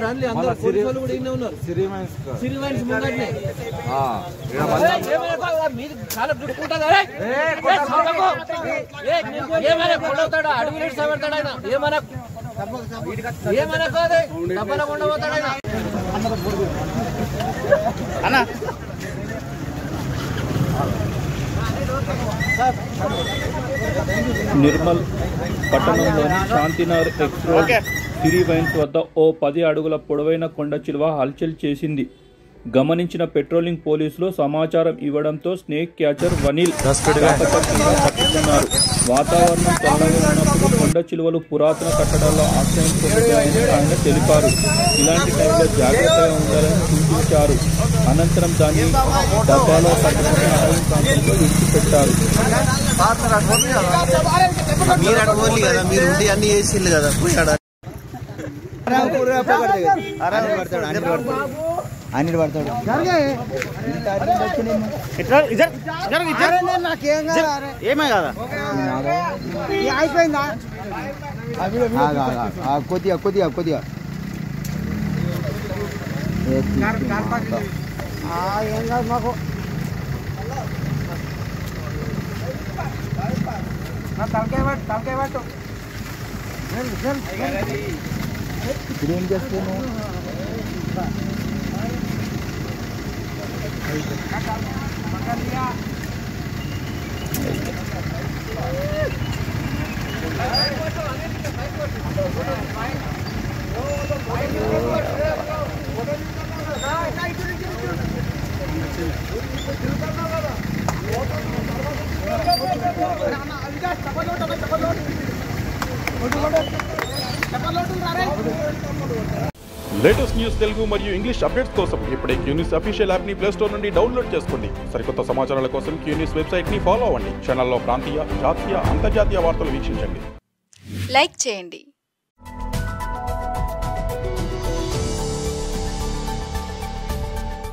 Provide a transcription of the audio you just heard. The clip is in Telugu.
రండి అందరూ పోలీసు వాళ్ళు కూడా ఇన్నే ఉన్నారు. సిరి వైన్స్ ముంగట్నే మీరు చాలా గుర్తుంటుందా? ఏమైనా కొండవుతాడా? అడుగు రేటు సవడతాడు ఆయన. ఏమైనా కాదు డబ్బల కొండవుతాడు ఆయన. నిర్మల్ పట్టణంలోని శాంతినగర్ ఎక్స్ రోడ్ సిరి వైన్స్ వద్ద ఓ 10 అడుగుల పొడవైన కొండ చిలువ హల్చల్ చేసింది. గమనించిన పెట్రోలింగ్ పోలీసులు సమాచారం ఇవ్వడంతో స్నేక్ క్యాచర్ వనీల్ పట్టుకున్నారు. వాతావరణం చల్లగా ఉన్నప్పుడు కొండ చిలువలు పురాతన కట్టడాల్లో ఆశ్రయం పొందుతాయని ఆయన తెలిపారు. ఇలాంటి టైంలో జాగ్రత్తగా ఉండాలని సూచించారు. అనంతరం దాన్ని డబ్బాలో పట్టుకుని అడవి ప్రాంతంలో విడిచిపెట్టారు. అన్ని పడతాడు ఏమే కదా అయిపోయిందా? కొద్దిగా కొద్దిగా కొద్దిగా ఏం కాదు మాకు. తలకాయ పట్టు ఇప్పుడు ఏం చేస్తాను? లేటెస్ట్ న్యూస్ తెలుగు మరియు ఇంగ్లీష్ అప్డేట్స్ కోసం ఇప్పుడే క్యూ న్యూస్ అఫీషియల్ యాప్ ని ప్లే స్టోర్ నుండి డౌన్లోడ్ చేసుకోండి. సరికొత్త సమాచారాల కోసం క్యూ న్యూస్ వెబ్సైట్ ని ఫాలో అవ్వండి. ఛానల్లో ప్రాంతీయ, జాతీయ, అంతర్జాతీయ వార్తలు వీక్షించండి. లైక్ చేయండి.